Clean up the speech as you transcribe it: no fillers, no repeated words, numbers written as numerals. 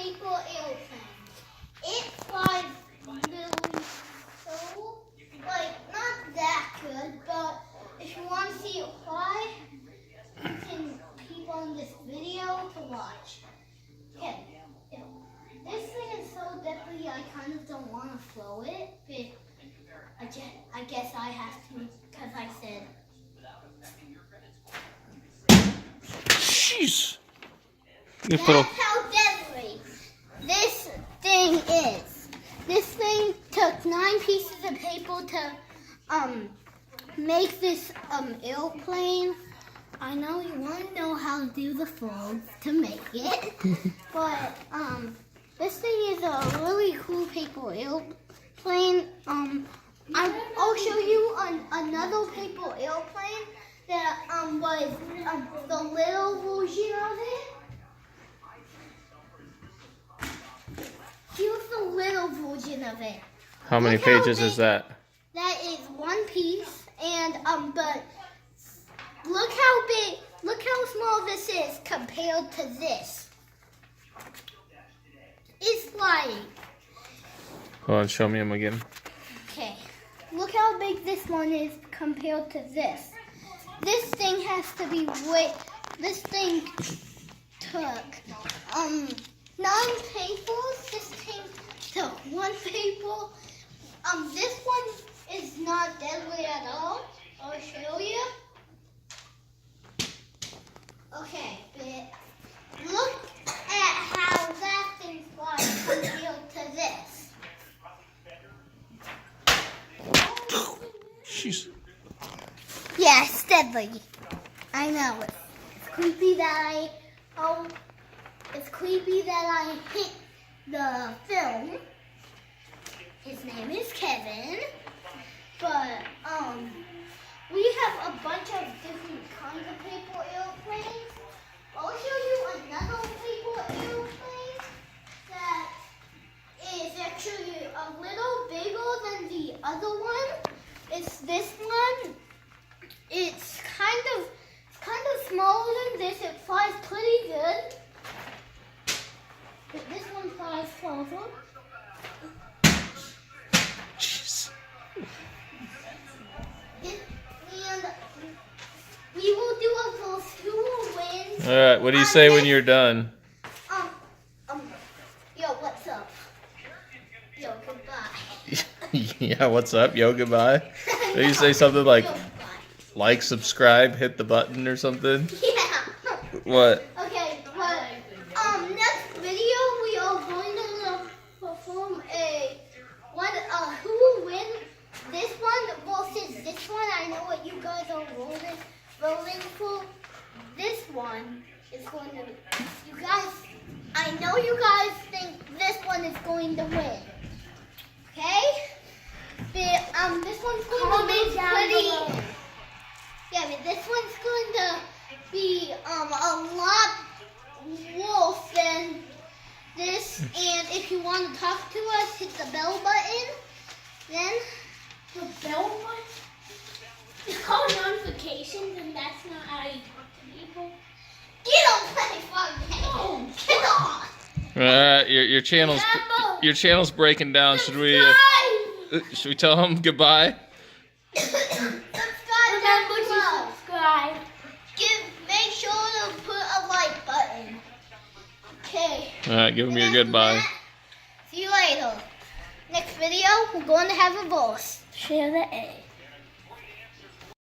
paper airplane. It flies really so, like, not that good, but if you want to see it fly, you can keep on this video to watch. Okay, this thing is so deadly, I kind of don't want to throw it, but I guess I have to, because I said. Jeez. That's how deadly this thing is. This thing took 9 pieces of paper to make this airplane. I know you want to know how to do the folds to make it, but this thing is a really cool paper airplane. I'll show you another paper airplane that was the little version of it. Here's the little version of it. How many pages is that? That is 1 piece, and but look how big, look how small this is compared to this. It's like. Hold on, show me them again. Okay, look how big this one is compared to this. This thing has to be this thing took 9 papers. This thing took 1 paper. This one is not deadly at all. I'll show you. Okay, but look at how that thing flies compared to this. Jeez. Yeah, it's deadly. I know. It's creepy that I hit the film. His name is Kevin. But we have a bunch of different kinds of paper airplanes. I'll show you another paper airplane that is actually a little bigger than the other one. It's this one. It's kind of smaller than this. It flies pretty good. But this one flies closer. Jeez. And we will do a verse who will win. All right. What do you say when you're done? Yo, what's up? Yo, goodbye. Yeah. What's up? Yo, goodbye. Do you say something like, Yo, goodbye. like, subscribe, hit the button or something? Yeah. What? Okay, but next video we are going to perform who will win this one versus this one. I know what you guys are voting for. This one is going to be, I know you guys think this one is going to win. Okay? But this one's going to be pretty. Yeah, but this one's going to be a lot worse than this. And if you want to talk to us, hit the bell button. Then The bell button? It's called notifications, and that's not how you talk to people. get on my phone. Get on. All right. Your channel's breaking down. Should we tell them goodbye? Remember to subscribe. Make sure to put a like button. Okay. All right. Give them your goodbye. See you later. Next video, we're going to have a verse. Share the A.